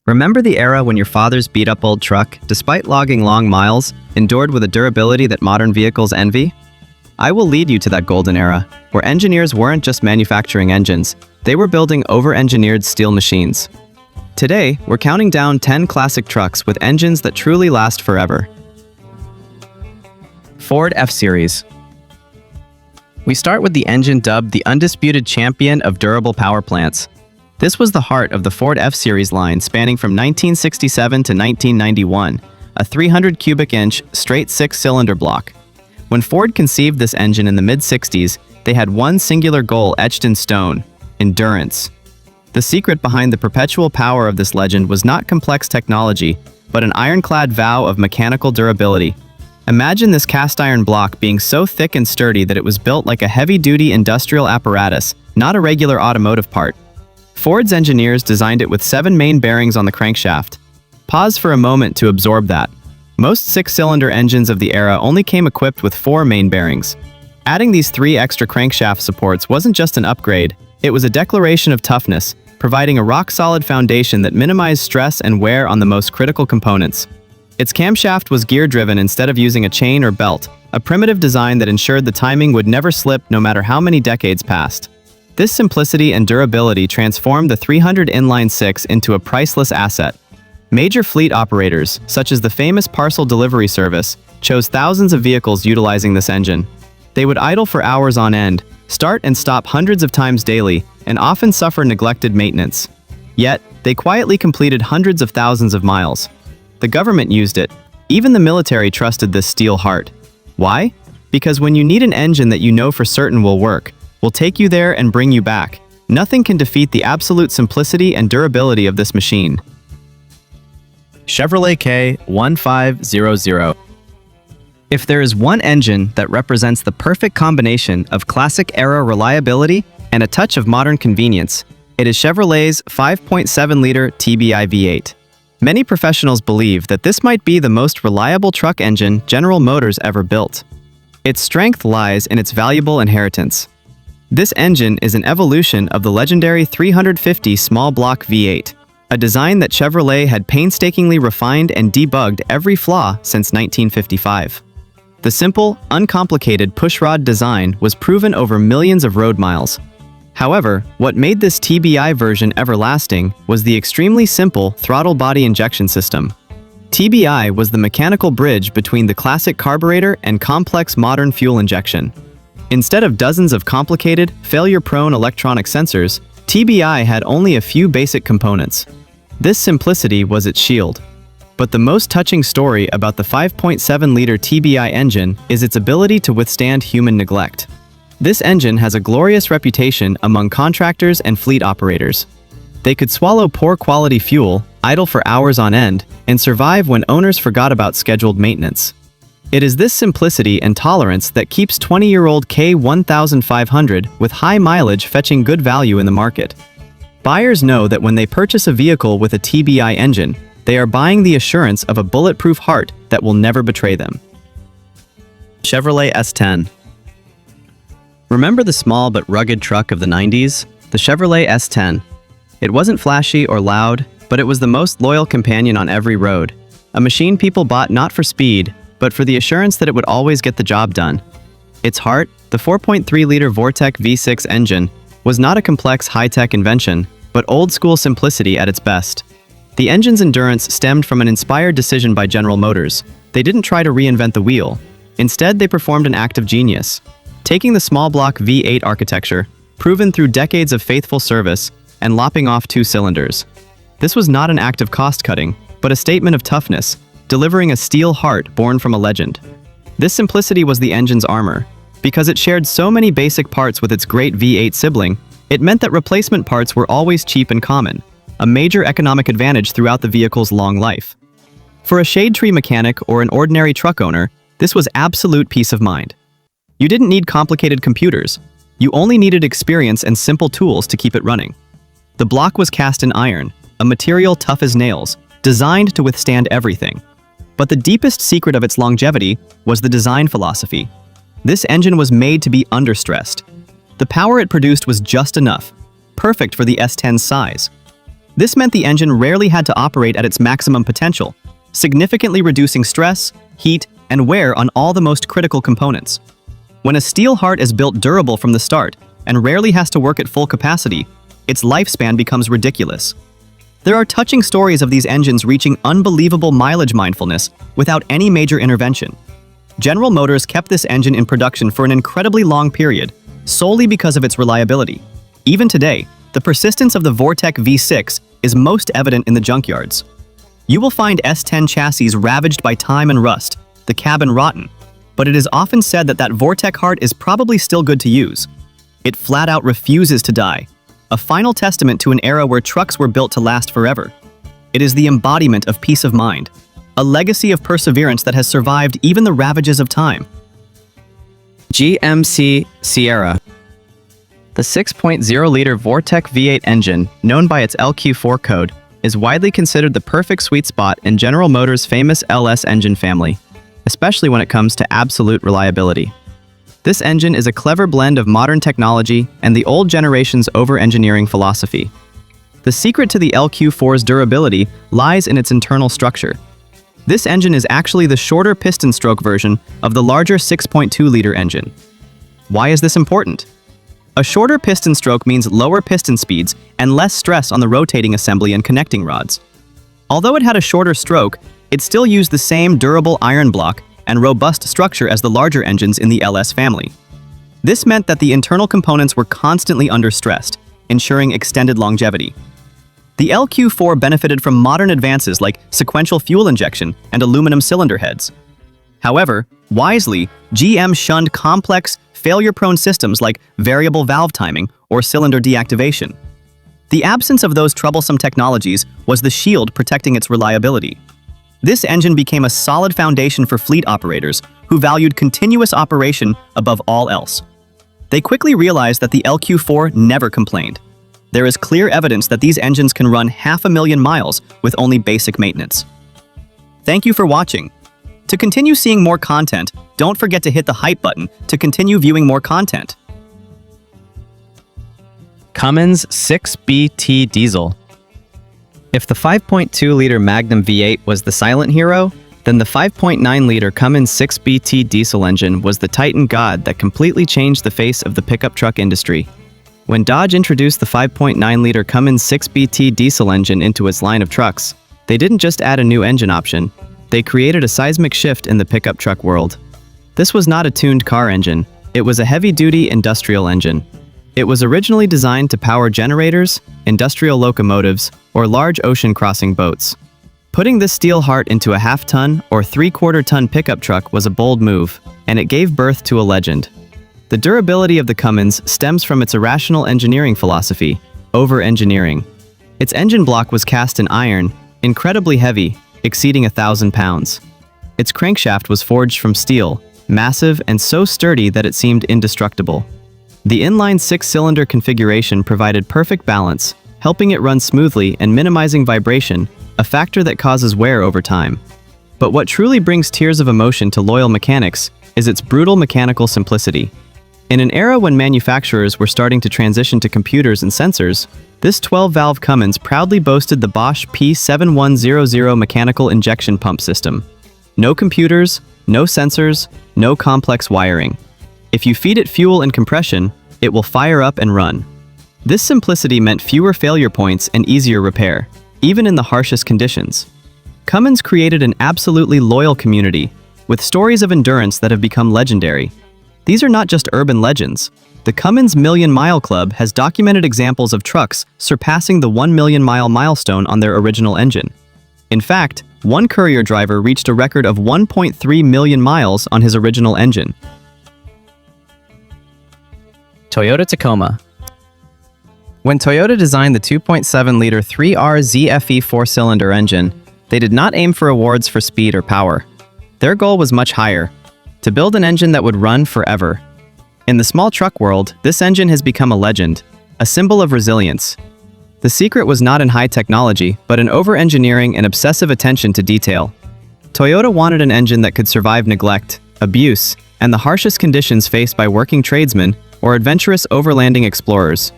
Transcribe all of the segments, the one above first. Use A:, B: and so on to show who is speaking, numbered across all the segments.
A: Remember the era when your father's beat-up old truck, despite logging long miles, endured with a durability that modern vehicles envy? I will lead you to that golden era, where engineers weren't just manufacturing engines, they were building over-engineered steel machines. Today, we're counting down 10 classic trucks with engines that truly last forever. Ford F-Series. We start with the engine dubbed the undisputed champion of durable power plants. This was the heart of the Ford F-Series line spanning from 1967 to 1991, a 300 cubic inch straight six-cylinder block. When Ford conceived this engine in the mid-60s, they had one singular goal etched in stone: endurance. The secret behind the perpetual power of this legend was not complex technology, but an ironclad vow of mechanical durability. Imagine this cast iron block being so thick and sturdy that it was built like a heavy-duty industrial apparatus, not a regular automotive part. Ford's engineers designed it with 7 main bearings on the crankshaft. Pause for a moment to absorb that. Most six-cylinder engines of the era only came equipped with 4 main bearings. Adding these 3 extra crankshaft supports wasn't just an upgrade, it was a declaration of toughness, providing a rock-solid foundation that minimized stress and wear on the most critical components. Its camshaft was gear-driven instead of using a chain or belt, a primitive design that ensured the timing would never slip no matter how many decades passed. This simplicity and durability transformed the 300 inline-six into a priceless asset. Major fleet operators, such as the famous parcel delivery service, chose thousands of vehicles utilizing this engine. They would idle for hours on end, start and stop hundreds of times daily, and often suffer neglected maintenance. Yet, they quietly completed hundreds of thousands of miles. The government used it. Even the military trusted this steel heart. Why? Because when you need an engine that you know for certain will work, will take you there and bring you back, nothing can defeat the absolute simplicity and durability of this machine. Chevrolet K1500. If there is one engine that represents the perfect combination of classic-era reliability and a touch of modern convenience, it is Chevrolet's 5.7-liter TBI V8. Many professionals believe that this might be the most reliable truck engine General Motors ever built. Its strength lies in its valuable inheritance. This engine is an evolution of the legendary 350 small block V8, a design that Chevrolet had painstakingly refined and debugged every flaw since 1955. The simple, uncomplicated pushrod design was proven over millions of road miles. However, what made this TBI version everlasting was the extremely simple throttle body injection system. TBI was the mechanical bridge between the classic carburetor and complex modern fuel injection. Instead of dozens of complicated, failure-prone electronic sensors, TBI had only a few basic components. This simplicity was its shield. But the most touching story about the 5.7-liter TBI engine is its ability to withstand human neglect. This engine has a glorious reputation among contractors and fleet operators. They could swallow poor quality fuel, idle for hours on end, and survive when owners forgot about scheduled maintenance. It is this simplicity and tolerance that keeps 20-year-old K1500 with high mileage fetching good value in the market. Buyers know that when they purchase a vehicle with a TBI engine, they are buying the assurance of a bulletproof heart that will never betray them. Chevrolet S10. Remember the small but rugged truck of the 90s? The Chevrolet S10. It wasn't flashy or loud, but it was the most loyal companion on every road. A machine people bought not for speed, but for the assurance that it would always get the job done. Its heart, the 4.3-liter Vortec V6 engine, was not a complex high-tech invention, but old-school simplicity at its best. The engine's endurance stemmed from an inspired decision by General Motors. They didn't try to reinvent the wheel. Instead, they performed an act of genius. Taking the small block V8 architecture, proven through decades of faithful service, and lopping off 2 cylinders. This was not an act of cost-cutting, but a statement of toughness, delivering a steel heart born from a legend. This simplicity was the engine's armor. Because it shared so many basic parts with its great V8 sibling, it meant that replacement parts were always cheap and common, a major economic advantage throughout the vehicle's long life. For a shade tree mechanic or an ordinary truck owner, this was absolute peace of mind. You didn't need complicated computers. You only needed experience and simple tools to keep it running. The block was cast in iron, a material tough as nails, designed to withstand everything. But the deepest secret of its longevity was the design philosophy. This engine was made to be understressed. The power it produced was just enough, perfect for the S10's size. This meant the engine rarely had to operate at its maximum potential, significantly reducing stress, heat, and wear on all the most critical components. When a steel heart is built durable from the start and rarely has to work at full capacity, its lifespan becomes ridiculous. There are touching stories of these engines reaching unbelievable mileage mindfulness without any major intervention. General Motors kept this engine in production for an incredibly long period, solely because of its reliability. Even today, the persistence of the Vortec V6 is most evident in the junkyards. You will find S10 chassis ravaged by time and rust, the cabin rotten, but it is often said that Vortec heart is probably still good to use. It flat out refuses to die, a final testament to an era where trucks were built to last forever. It is the embodiment of peace of mind, a legacy of perseverance that has survived even the ravages of time. GMC Sierra. The 6.0-liter Vortec V8 engine, known by its LQ4 code, is widely considered the perfect sweet spot in General Motors' famous LS engine family, especially when it comes to absolute reliability. This engine is a clever blend of modern technology and the old generation's over-engineering philosophy. The secret to the LQ4's durability lies in its internal structure. This engine is actually the shorter piston stroke version of the larger 6.2-liter engine. Why is this important? A shorter piston stroke means lower piston speeds and less stress on the rotating assembly and connecting rods. Although it had a shorter stroke, it still used the same durable iron block and robust structure as the larger engines in the LS family. This meant that the internal components were constantly under-stressed, ensuring extended longevity. The LQ4 benefited from modern advances like sequential fuel injection and aluminum cylinder heads. However, wisely, GM shunned complex, failure-prone systems like variable valve timing or cylinder deactivation. The absence of those troublesome technologies was the shield protecting its reliability. This engine became a solid foundation for fleet operators who valued continuous operation above all else. They quickly realized that the LQ4 never complained. There is clear evidence that these engines can run 500,000 miles with only basic maintenance. Thank you for watching. To continue seeing more content, don't forget to hit the hype button to continue viewing more content. Cummins 6BT Diesel. If the 5.2-liter Magnum V8 was the silent hero, then the 5.9-liter Cummins 6BT diesel engine was the Titan god that completely changed the face of the pickup truck industry. When Dodge introduced the 5.9-liter Cummins 6BT diesel engine into its line of trucks, they didn't just add a new engine option, they created a seismic shift in the pickup truck world. This was not a tuned car engine, it was a heavy-duty industrial engine. It was originally designed to power generators, industrial locomotives, or large ocean-crossing boats. Putting this steel heart into a half-ton or three-quarter-ton pickup truck was a bold move, and it gave birth to a legend. The durability of the Cummins stems from its irrational engineering philosophy, over-engineering. Its engine block was cast in iron, incredibly heavy, exceeding 1,000 pounds. Its crankshaft was forged from steel, massive and so sturdy that it seemed indestructible. The inline six-cylinder configuration provided perfect balance, helping it run smoothly and minimizing vibration, a factor that causes wear over time. But what truly brings tears of emotion to loyal mechanics is its brutal mechanical simplicity. In an era when manufacturers were starting to transition to computers and sensors, this 12-valve Cummins proudly boasted the Bosch P7100 mechanical injection pump system. No computers, no sensors, no complex wiring. If you feed it fuel and compression, it will fire up and run. This simplicity meant fewer failure points and easier repair, even in the harshest conditions. Cummins created an absolutely loyal community, with stories of endurance that have become legendary. These are not just urban legends. The Cummins Million Mile Club has documented examples of trucks surpassing the 1 million mile milestone on their original engine. In fact, one courier driver reached a record of 1.3 million miles on his original engine. Toyota Tacoma. When Toyota designed the 2.7-liter 3R ZFE four-cylinder engine, they did not aim for awards for speed or power. Their goal was much higher, to build an engine that would run forever. In the small truck world, this engine has become a legend, a symbol of resilience. The secret was not in high technology, but in over-engineering and obsessive attention to detail. Toyota wanted an engine that could survive neglect, abuse, and the harshest conditions faced by working tradesmen or adventurous overlanding explorers.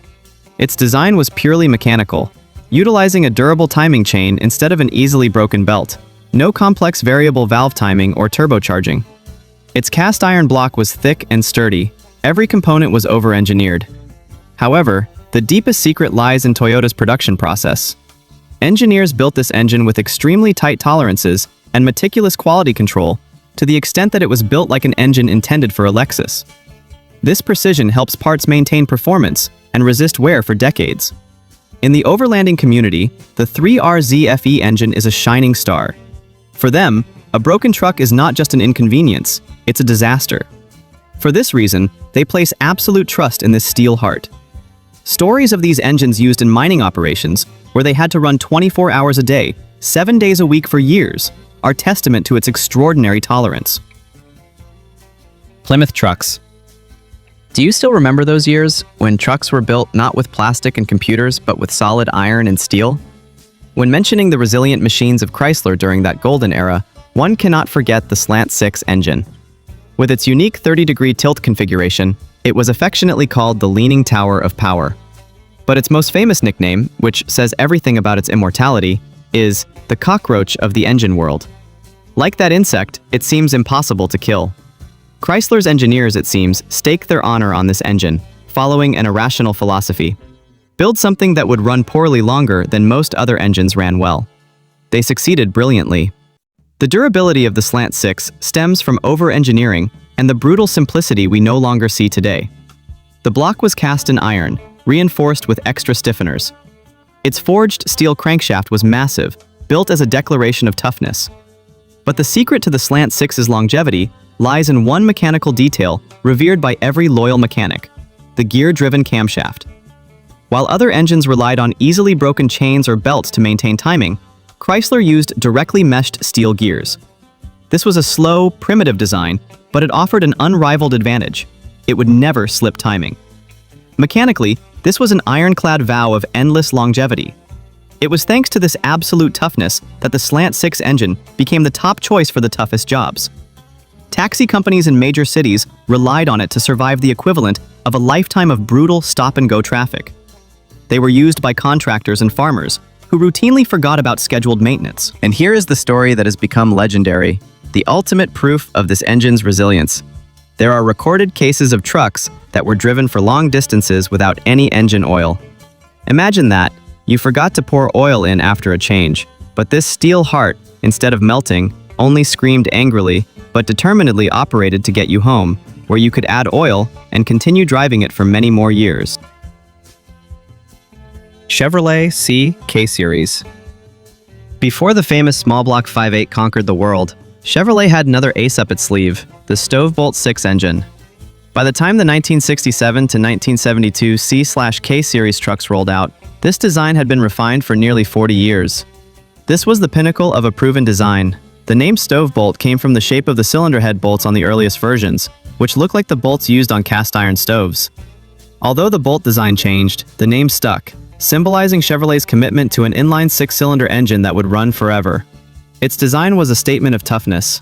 A: Its design was purely mechanical. utilizing a durable timing chain instead of an easily broken belt. No complex variable valve timing or turbocharging. Its cast iron block was thick and sturdy. Every component was over-engineered. However, the deepest secret lies in Toyota's production process. Engineers built this engine with extremely tight tolerances and meticulous quality control, to the extent that it was built like an engine intended for a Lexus. This precision helps parts maintain performance and resist wear for decades. In the overlanding community, the 3RZFE engine is a shining star. For them, a broken truck is not just an inconvenience, it's a disaster. For this reason, they place absolute trust in this steel heart. Stories of these engines used in mining operations, where they had to run 24 hours a day, 7 days a week for years, are testament to its extraordinary tolerance. Plymouth trucks. Do you still remember those years when trucks were built not with plastic and computers, but with solid iron and steel? When mentioning the resilient machines of Chrysler during that golden era, one cannot forget the Slant 6 engine. With its unique 30-degree tilt configuration, it was affectionately called the Leaning Tower of Power. But its most famous nickname, which says everything about its immortality, is the cockroach of the engine world. Like that insect, it seems impossible to kill. Chrysler's engineers, it seems, stake their honor on this engine, following an irrational philosophy. Build something that would run poorly longer than most other engines ran well. They succeeded brilliantly. The durability of the Slant 6 stems from over-engineering and the brutal simplicity we no longer see today. The block was cast in iron, reinforced with extra stiffeners. Its forged steel crankshaft was massive, built as a declaration of toughness. But the secret to the Slant 6's longevity lies in one mechanical detail revered by every loyal mechanic: the gear-driven camshaft. While other engines relied on easily broken chains or belts to maintain timing, Chrysler used directly meshed steel gears. This was a slow, primitive design, but it offered an unrivaled advantage: it would never slip timing. Mechanically, this was an ironclad vow of endless longevity. It was thanks to this absolute toughness that the Slant 6 engine became the top choice for the toughest jobs. Taxi companies in major cities relied on it to survive the equivalent of a lifetime of brutal stop-and-go traffic. They were used by contractors and farmers, who routinely forgot about scheduled maintenance. And here is the story that has become legendary, the ultimate proof of this engine's resilience. There are recorded cases of trucks that were driven for long distances without any engine oil. Imagine that. You forgot to pour oil in after a change, but this steel heart, instead of melting, only screamed angrily, but determinedly operated to get you home, where you could add oil and continue driving it for many more years. Chevrolet C K-Series. Before the famous small block 5.8 conquered the world, Chevrolet had another ace up its sleeve, the Stovebolt 6 engine. By the time the 1967 to 1972 C/K-Series trucks rolled out, this design had been refined for nearly 40 years. This was the pinnacle of a proven design. The name Stovebolt came from the shape of the cylinder head bolts on the earliest versions, which looked like the bolts used on cast iron stoves. Although the bolt design changed, the name stuck, symbolizing Chevrolet's commitment to an inline six-cylinder engine that would run forever. Its design was a statement of toughness.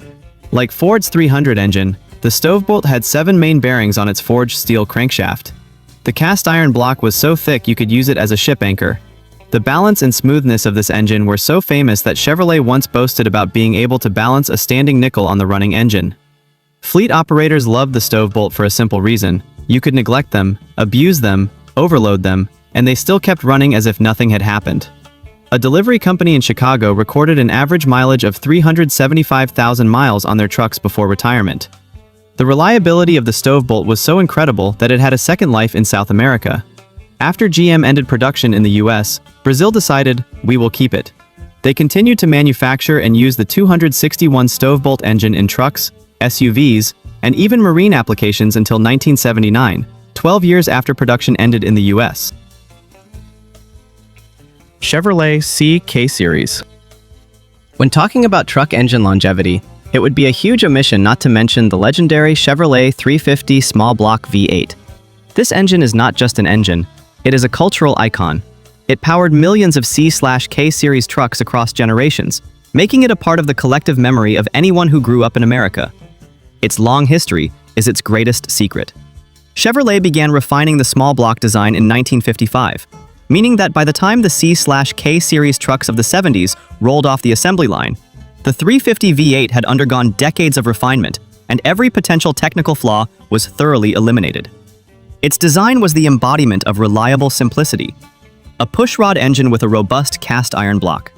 A: Like Ford's 300 engine, the Stovebolt had 7 main bearings on its forged steel crankshaft. The cast iron block was so thick you could use it as a ship anchor. The balance and smoothness of this engine were so famous that Chevrolet once boasted about being able to balance a standing nickel on the running engine. Fleet operators loved the Stovebolt for a simple reason: you could neglect them, abuse them, overload them, and they still kept running as if nothing had happened. A delivery company in Chicago recorded an average mileage of 375,000 miles on their trucks before retirement. The reliability of the Stovebolt was so incredible that it had a second life in South America. After GM ended production in the US, Brazil decided, we will keep it. They continued to manufacture and use the 261 Stovebolt engine in trucks, SUVs, and even marine applications until 1979, 12 years after production ended in the US. Chevrolet C K-Series. When talking about truck engine longevity, it would be a huge omission not to mention the legendary Chevrolet 350 small block V8. This engine is not just an engine, it is a cultural icon. It powered millions of C/K-Series trucks across generations, making it a part of the collective memory of anyone who grew up in America. Its long history is its greatest secret. Chevrolet began refining the small block design in 1955. meaning that by the time the C/K series trucks of the 70s rolled off the assembly line, the 350 V8 had undergone decades of refinement, and every potential technical flaw was thoroughly eliminated. Its design was the embodiment of reliable simplicity, a pushrod engine with a robust cast iron block.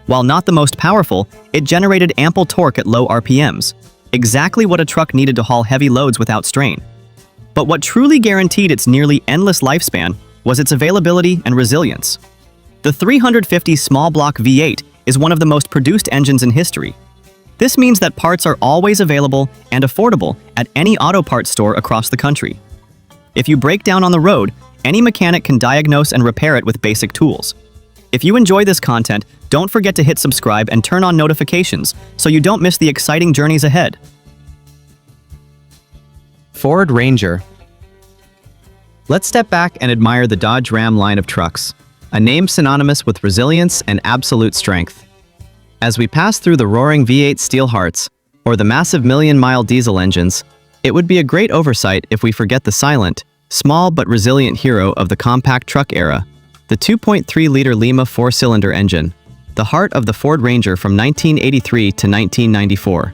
A: While not the most powerful, it generated ample torque at low RPMs, exactly what a truck needed to haul heavy loads without strain. But what truly guaranteed its nearly endless lifespan was its availability and resilience. The 350 small block V8 is one of the most produced engines in history. This means that parts are always available and affordable at any auto parts store across the country. If you break down on the road, any mechanic can diagnose and repair it with basic tools. If you enjoy this content, don't forget to hit subscribe and turn on notifications so you don't miss the exciting journeys ahead. Ford Ranger. Let's step back and admire the Dodge Ram line of trucks, a name synonymous with resilience and absolute strength. As we pass through the roaring V8 steel hearts, or the massive million-mile diesel engines, it would be a great oversight if we forget the silent, small but resilient hero of the compact truck era, the 2.3-liter Lima four-cylinder engine, the heart of the Ford Ranger from 1983 to 1994.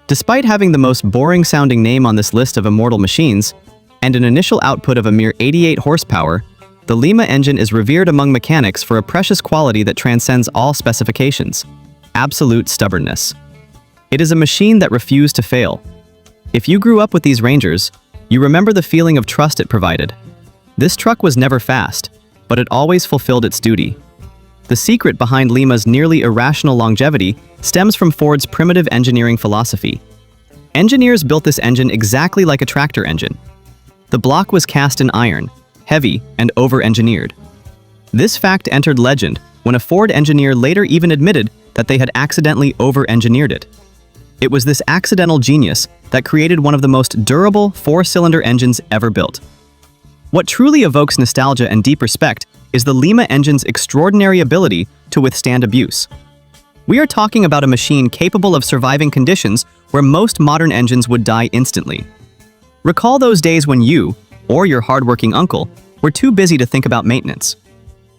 A: Despite having the most boring-sounding name on this list of immortal machines, and an initial output of a mere 88 horsepower, the Lima engine is revered among mechanics for a precious quality that transcends all specifications: absolute stubbornness. It is a machine that refused to fail. If you grew up with these Rangers, you remember the feeling of trust it provided. This truck was never fast, but it always fulfilled its duty. The secret behind Lima's nearly irrational longevity stems from Ford's primitive engineering philosophy. Engineers built this engine exactly like a tractor engine. The block was cast in iron, heavy, and over-engineered. This fact entered legend when a Ford engineer later even admitted that they had accidentally over-engineered it. It was this accidental genius that created one of the most durable four-cylinder engines ever built. What truly evokes nostalgia and deep respect is the Lima engine's extraordinary ability to withstand abuse. We are talking about a machine capable of surviving conditions where most modern engines would die instantly. Recall those days when you, or your hardworking uncle, were too busy to think about maintenance.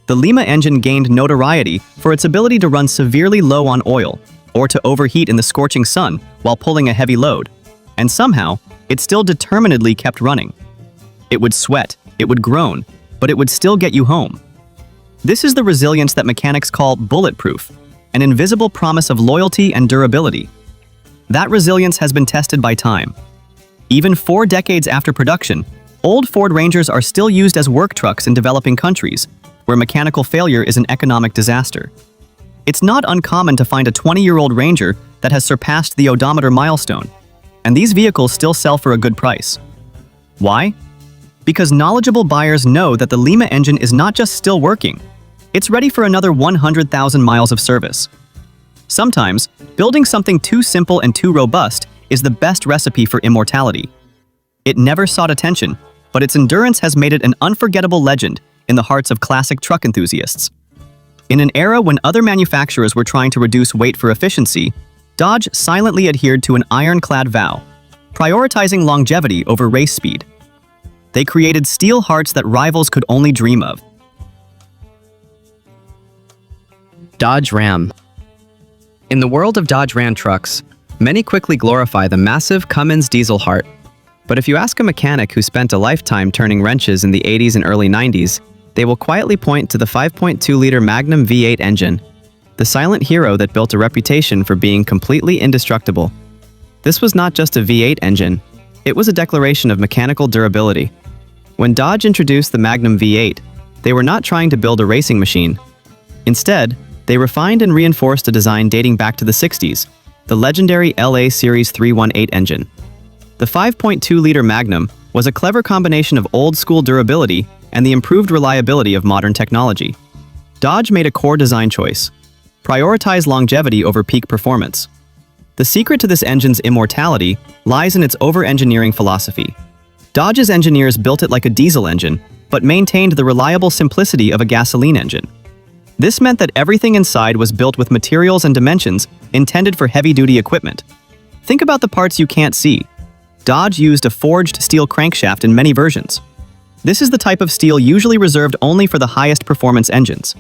A: The Lima engine gained notoriety for its ability to run severely low on oil, or to overheat in the scorching sun while pulling a heavy load. And somehow, it still determinedly kept running. It would sweat, it would groan, but it would still get you home. This is the resilience that mechanics call bulletproof, an invisible promise of loyalty and durability. That resilience has been tested by time. Even 4 decades after production, old Ford Rangers are still used as work trucks in developing countries, where mechanical failure is an economic disaster. It's not uncommon to find a 20-year-old Ranger that has surpassed the odometer milestone, and these vehicles still sell for a good price. Why? Because knowledgeable buyers know that the Lima engine is not just still working, it's ready for another 100,000 miles of service. Sometimes, building something too simple and too robust is the best recipe for immortality. It never sought attention, but its endurance has made it an unforgettable legend in the hearts of classic truck enthusiasts. In an era when other manufacturers were trying to reduce weight for efficiency, Dodge silently adhered to an ironclad vow, prioritizing longevity over race speed. They created steel hearts that rivals could only dream of. Dodge Ram. In the world of Dodge Ram trucks, many quickly glorify the massive Cummins diesel heart. But if you ask a mechanic who spent a lifetime turning wrenches in the 80s and early 90s, they will quietly point to the 5.2-liter Magnum V8 engine, the silent hero that built a reputation for being completely indestructible. This was not just a V8 engine, it was a declaration of mechanical durability. When Dodge introduced the Magnum V8, they were not trying to build a racing machine. Instead, they refined and reinforced a design dating back to the 60s, the legendary LA Series 318 engine. The 5.2-liter Magnum was a clever combination of old-school durability and the improved reliability of modern technology. Dodge made a core design choice: prioritize longevity over peak performance. The secret to this engine's immortality lies in its over-engineering philosophy. Dodge's engineers built it like a diesel engine, but maintained the reliable simplicity of a gasoline engine. This meant that everything inside was built with materials and dimensions intended for heavy-duty equipment. Think about the parts you can't see. Dodge used a forged steel crankshaft in many versions. This is the type of steel usually reserved only for the highest performance engines.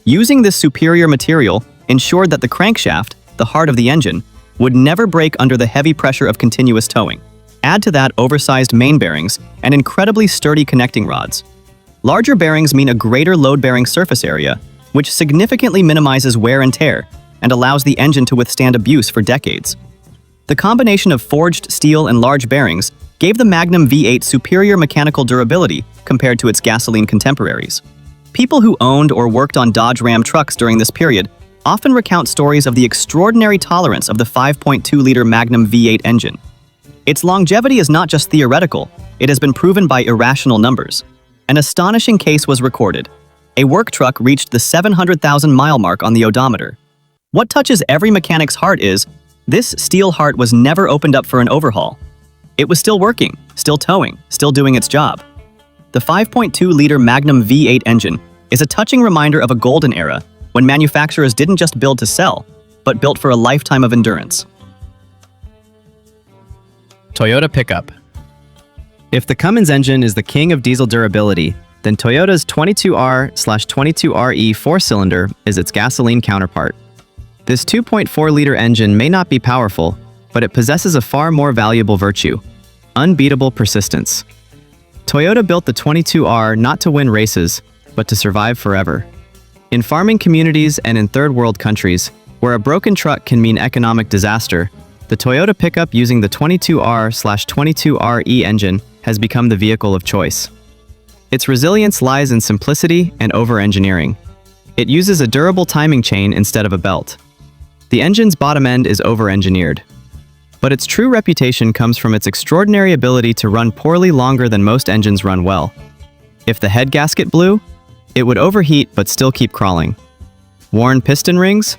A: Using this superior material ensured that the crankshaft, the heart of the engine, would never break under the heavy pressure of continuous towing. Add to that oversized main bearings and incredibly sturdy connecting rods. Larger bearings mean a greater load-bearing surface area, which significantly minimizes wear and tear and allows the engine to withstand abuse for decades. The combination of forged steel and large bearings gave the Magnum V8 superior mechanical durability compared to its gasoline contemporaries. People who owned or worked on Dodge Ram trucks during this period often recount stories of the extraordinary tolerance of the 5.2-liter Magnum V8 engine. Its longevity is not just theoretical, it has been proven by irrational numbers. An astonishing case was recorded. A work truck reached the 700,000-mile mark on the odometer. What touches every mechanic's heart is, this steel heart was never opened up for an overhaul. It was still working, still towing, still doing its job. The 5.2-liter Magnum V8 engine is a touching reminder of a golden era when manufacturers didn't just build to sell, but built for a lifetime of endurance.
B: Toyota pickup.
A: If the Cummins engine is the king of diesel durability, then Toyota's 22R/22RE four-cylinder is its gasoline counterpart. This 2.4-liter engine may not be powerful, but it possesses a far more valuable virtue: unbeatable persistence. Toyota built the 22R not to win races, but to survive forever. In farming communities and in third-world countries, where a broken truck can mean economic disaster, the Toyota pickup using the 22R/22RE engine has become the vehicle of choice. Its resilience lies in simplicity and over-engineering. It uses a durable timing chain instead of a belt. The engine's bottom end is over-engineered. But its true reputation comes from its extraordinary ability to run poorly longer than most engines run well. If the head gasket blew, it would overheat but still keep crawling. Worn piston rings?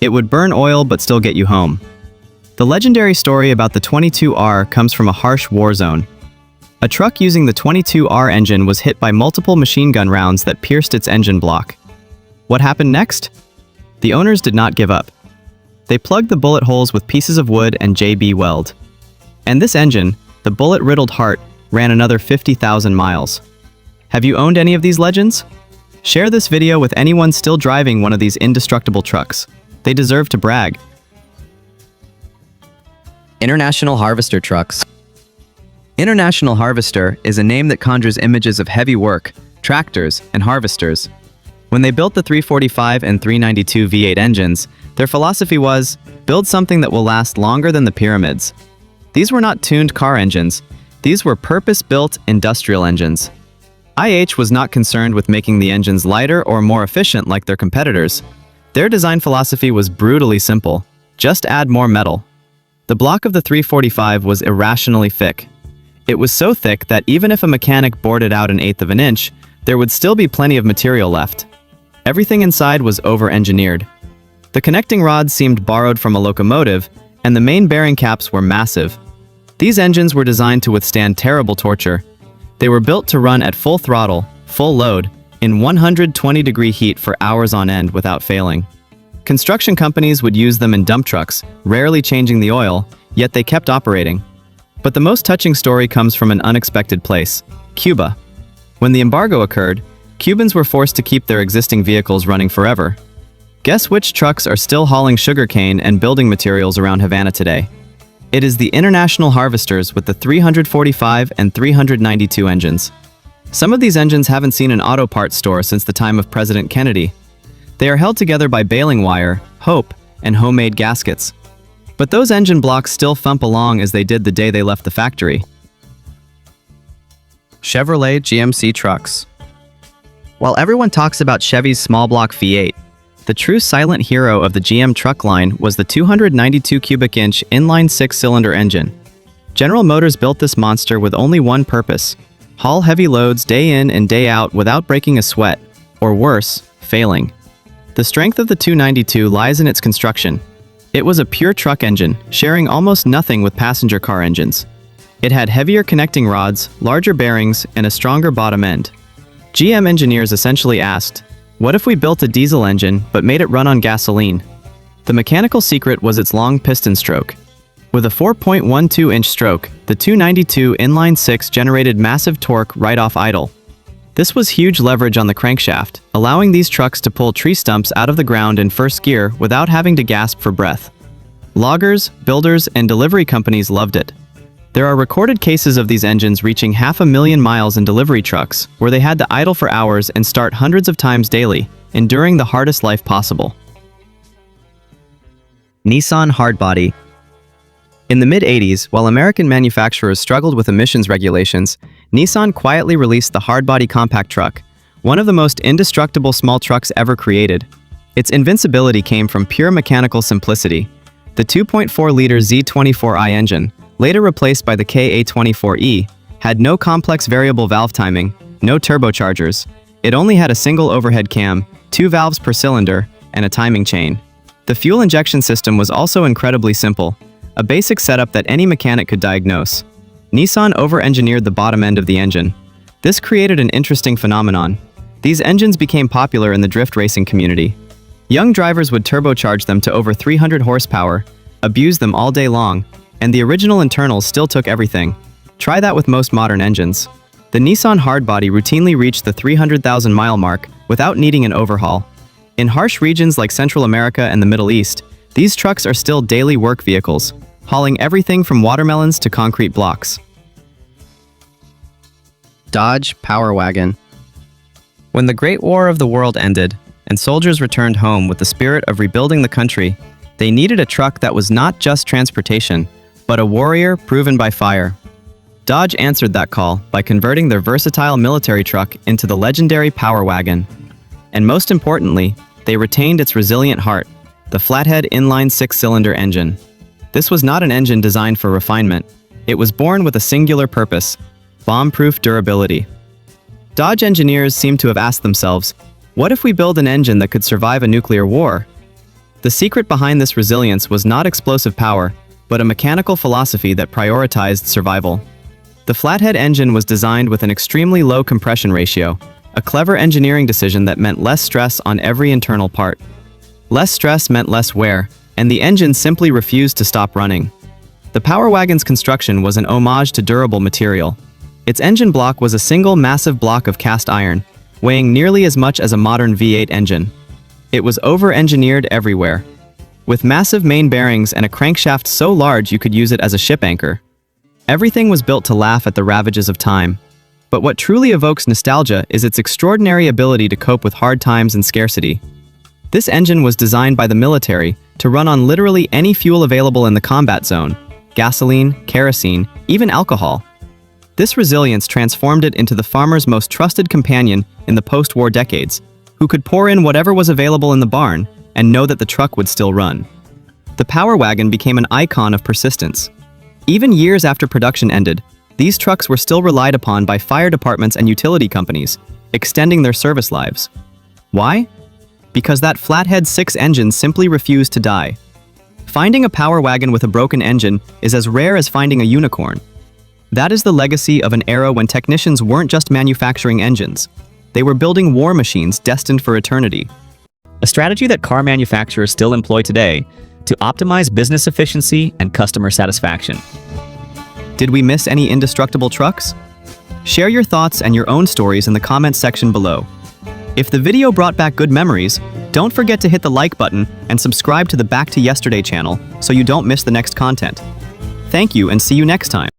A: It would burn oil but still get you home. The legendary story about the 22R comes from a harsh war zone. A truck using the 22R engine was hit by multiple machine gun rounds that pierced its engine block. What happened next? The owners did not give up. They plugged the bullet holes with pieces of wood and JB weld. And this engine, the bullet-riddled heart, ran another 50,000 miles. Have you owned any of these legends? Share this video with anyone still driving one of these indestructible trucks. They deserve to brag.
B: International Harvester trucks.
A: International Harvester is a name that conjures images of heavy work, tractors, and harvesters. When they built the 345 and 392 V8 engines, their philosophy was, build something that will last longer than the pyramids. These were not tuned car engines. These were purpose-built industrial engines. IH was not concerned with making the engines lighter or more efficient like their competitors. Their design philosophy was brutally simple. Just add more metal. The block of the 345 was irrationally thick. It was so thick that even if a mechanic bored it out 1/8 of an inch, there would still be plenty of material left. Everything inside was over-engineered. The connecting rods seemed borrowed from a locomotive, and the main bearing caps were massive. These engines were designed to withstand terrible torture. They were built to run at full throttle, full load, in 120-degree heat for hours on end without failing. Construction companies would use them in dump trucks, rarely changing the oil, yet they kept operating. But the most touching story comes from an unexpected place: Cuba. When the embargo occurred, Cubans were forced to keep their existing vehicles running forever. Guess which trucks are still hauling sugarcane and building materials around Havana today? It is the International Harvesters with the 345 and 392 engines. Some of these engines haven't seen an auto parts store since the time of President Kennedy. They are held together by baling wire, hope, and homemade gaskets. But those engine blocks still thump along as they did the day they left the factory.
B: Chevrolet GMC trucks.
A: While everyone talks about Chevy's small block V8, the true silent hero of the GM truck line was the 292 cubic inch inline 6-cylinder engine. General Motors built this monster with only one purpose: haul heavy loads day in and day out without breaking a sweat, or worse, failing. The strength of the 292 lies in its construction. It was a pure truck engine, sharing almost nothing with passenger car engines. It had heavier connecting rods, larger bearings, and a stronger bottom end. GM engineers essentially asked, what if we built a diesel engine but made it run on gasoline? The mechanical secret was its long piston stroke. With a 4.12-inch stroke, the 292 inline-6 generated massive torque right off idle. This was huge leverage on the crankshaft, allowing these trucks to pull tree stumps out of the ground in first gear without having to gasp for breath. Loggers, builders, and delivery companies loved it. There are recorded cases of these engines reaching 500,000 miles in delivery trucks, where they had to idle for hours and start hundreds of times daily, enduring the hardest life possible. Nissan Hardbody. In the mid-80s, while American manufacturers struggled with emissions regulations, Nissan quietly released the hardbody compact truck, one of the most indestructible small trucks ever created. Its invincibility came from pure mechanical simplicity. The 2.4-liter Z24i engine, later replaced by the KA24E, had no complex variable valve timing, no turbochargers. It only had a single overhead cam, 2 valves per cylinder, and a timing chain. The fuel injection system was also incredibly simple, a basic setup that any mechanic could diagnose. Nissan over-engineered the bottom end of the engine. This created an interesting phenomenon. These engines became popular in the drift racing community. Young drivers would turbocharge them to over 300 horsepower, abuse them all day long, and the original internals still took everything. Try that with most modern engines. The Nissan Hardbody routinely reached the 300,000-mile mark without needing an overhaul. In harsh regions like Central America and the Middle East, these trucks are still daily work vehicles, hauling everything from watermelons to concrete blocks.
B: Dodge Power Wagon. When the Great War of the World ended, and soldiers returned home with the spirit of rebuilding the country, they needed a truck that was not just transportation, but a warrior proven by fire. Dodge answered that call by converting their versatile military truck into the legendary Power Wagon. And most importantly, they retained its resilient heart, the flathead inline 6-cylinder engine. This was not an engine designed for refinement. It was born with a singular purpose: bomb-proof durability. Dodge engineers seem to have asked themselves, what if we build an engine that could survive a nuclear war? The secret behind this resilience was not explosive power, but a mechanical philosophy that prioritized survival. The flathead engine was designed with an extremely low compression ratio, a clever engineering decision that meant less stress on every internal part. Less stress meant less wear, and the engine simply refused to stop running. The Power Wagon's construction was an homage to durable material. Its engine block was a single massive block of cast iron, weighing nearly as much as a modern V8 engine. It was over-engineered everywhere, with massive main bearings and a crankshaft so large you could use it as a ship anchor. Everything was built to laugh at the ravages of time. But what truly evokes nostalgia is its extraordinary ability to cope with hard times and scarcity. This engine was designed by the military to run on literally any fuel available in the combat zone: gasoline, kerosene, even alcohol. This resilience transformed it into the farmer's most trusted companion in the post-war decades, who could pour in whatever was available in the barn and know that the truck would still run. The Power Wagon became an icon of persistence. Even years after production ended, these trucks were still relied upon by fire departments and utility companies, extending their service lives. Why? Because that flathead 6 engine simply refused to die. Finding a Power Wagon with a broken engine is as rare as finding a unicorn. That is the legacy of an era when technicians weren't just manufacturing engines. They were building war machines destined for eternity.
C: A strategy that car manufacturers still employ today to optimize business efficiency and customer satisfaction.
A: Did we miss any indestructible trucks? Share your thoughts and your own stories in the comments section below. If the video brought back good memories, don't forget to hit the like button and subscribe to the Back to Yesterday channel so you don't miss the next content. Thank you and see you next time.